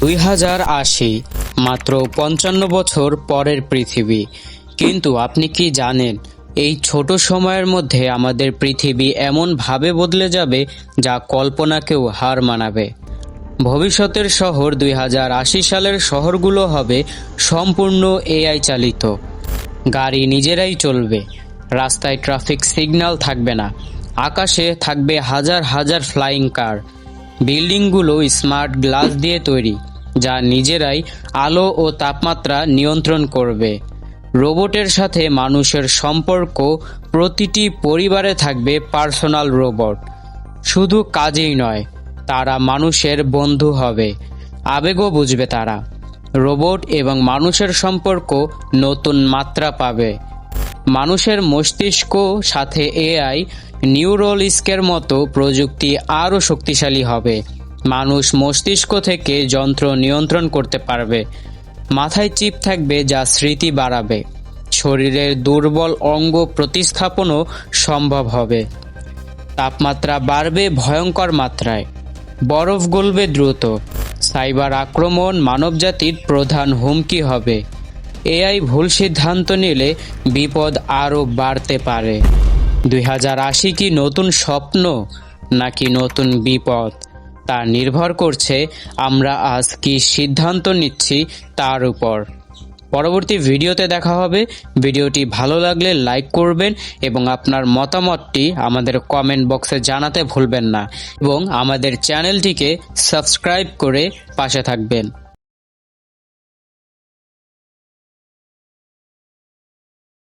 2080 মাত্র 55 বছর পরের পৃথিবী। কিন্তু আপনি কি জানেন, এই ছোট সময়ের মধ্যে আমাদের পৃথিবী এমনভাবে বদলে যাবে যা কল্পনাকেও হার মানাবে। ভবিষ্যতের শহর 2080 সালের শহরগুলো হবে সম্পূর্ণ এআই চালিত। গাড়ি নিজেরাই চলবে, রাস্তায় ট্রাফিক সিগন্যাল থাকবে না, আকাশে থাকবে হাজার হাজার ফ্লাইং কার। বিল্ডিংগুলো স্মার্ট গ্লাস দিয়ে তৈরি, যা নিজেরাই আলো ও তাপমাত্রা নিয়ন্ত্রণ করবে। রোবটের সাথে মানুষের সম্পর্ক, প্রতিটি পরিবারে থাকবে পার্সোনাল রোবট। শুধু কাজেই নয়, তারা মানুষের বন্ধু হবে, আবেগও বুঝবে তারা। রোবট এবং মানুষের সম্পর্ক নতুন মাত্রা পাবে। মানুষের মস্তিষ্ক সাথে এআই নিউরোলিস্কের মতো প্রযুক্তি আরও শক্তিশালী হবে। মানুষ মস্তিষ্ক থেকে যন্ত্র নিয়ন্ত্রণ করতে পারবে। মাথায় চিপ থাকবে যা স্মৃতি বাড়াবে। শরীরের দুর্বল অঙ্গ প্রতিস্থাপনও সম্ভব হবে। তাপমাত্রা বাড়বে ভয়ঙ্কর মাত্রায়, বরফ গলবে দ্রুত। সাইবার আক্রমণ মানবজাতির প্রধান হুমকি হবে। এআই ভুল সিদ্ধান্ত নিলে বিপদ আরও বাড়তে পারে। 2080 কি নতুন স্বপ্ন নাকি নতুন বিপদ, তা নির্ভর করছে আমরা আজ কি সিদ্ধান্ত নিচ্ছি তার উপর। পরবর্তী ভিডিওতে দেখা হবে। ভিডিওটি ভালো লাগলে লাইক করবেন এবং আপনার মতামতটি আমাদের কমেন্ট বক্সে জানাতে ভুলবেন না এবং আমাদের চ্যানেলটিকে সাবস্ক্রাইব করে পাশে থাকবেন।